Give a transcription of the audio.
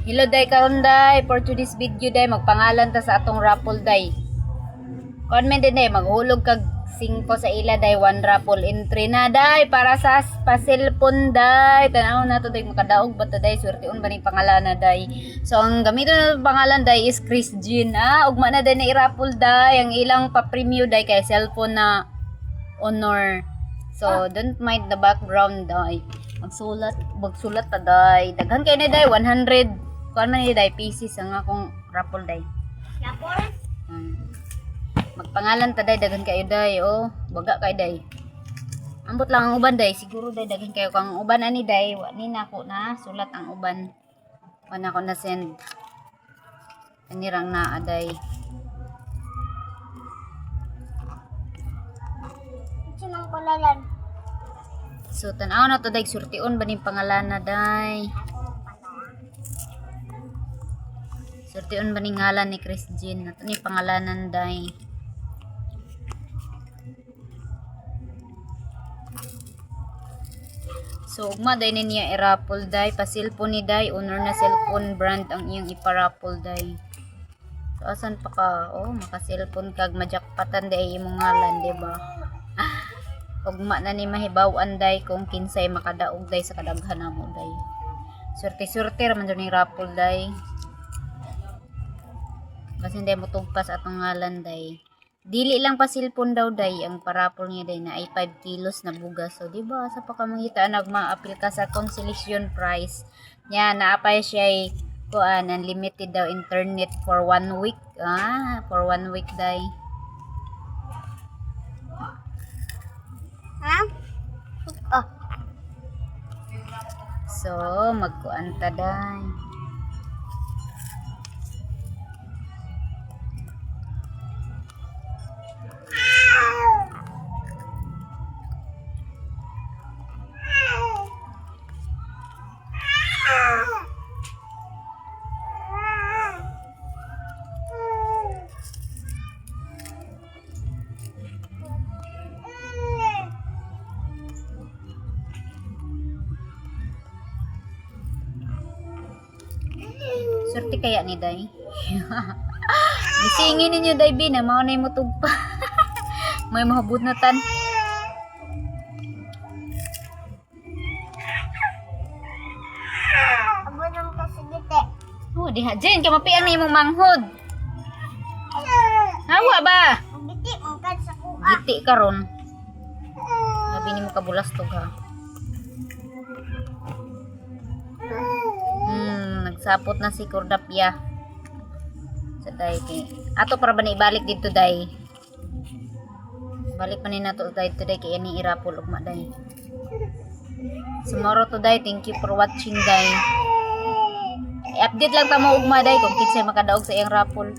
Hello day karon day for today's video day magpangalan ta sa atong raffle day. Comment din day maghulog kag 5 sa ila day 1 raffle entry na day para sa pa-cellphone day. Tanaw na to day makadaog ba to day swerteon ba ning pangalan na day. So ang gamiton na pangalan day is Chris Jean. Ugma na day na i-raffle day ang ilang pa-preview day kay cellphone na honor. So don't mind the background day. Magsulat ta day. Daghan kay na day 100 kuan man ni day pieces ang akong raffle day. Raffle? Magpangalan ta day daghan kayo day baga kay day. Ambot lang ang uban day siguro day daghan kayo kang uban ani day wa ni nako na sulat ang uban. Wala ko na send. Anirang naa day. Sinang palalan? So tan-aw na to day surtion ba ning pangalan na day. Surtion ba ning ngalan ni Chris Jean nato ni pangalanan day. So ugma day niya i-raffle day pa cellphone ni day owner na cellphone brand ang iyang iparaffle day. So asan pa ka maka cellphone kag majakpatan day imong ngalan di ba? Ugma na ni mahibaw-an day kung kinsay makadaog day sa kadaghan namo day. Surte-surte ra man ni raffle day. Kasi hindi mo tugpas atong ngalan day. Dili lang pa cellphone daw day ang parapol niya day na ay 5 kilos na bugas. So di ba sa pakamangita nagma-appeal ka sa consolation prize. Nya naapay siya ay kuan unlimited daw internet for 1 week. For 1 week day. Ha? Oh. So magkuan ta day. Surti kaya ni day. Gisingin ninyo day bin na mao nay mo tugpa. May mahabudnatan. Abo nang kasigite. Diha jen ka mapiang ni imong manghod. Hawa ba? Giti mong kad sa kuha. Giti karon. Labi nimo kabulas tog ha. Nagsapot na si Kordapya. Sa day kay ato para ba ni ibalik dito day. Balik pa ni nato day today kay ani irapol ugma day. Tomorrow to day. Thank you for watching day. I-update lang ta mo ugma day kung kinsay makadaog sa iyang rapol.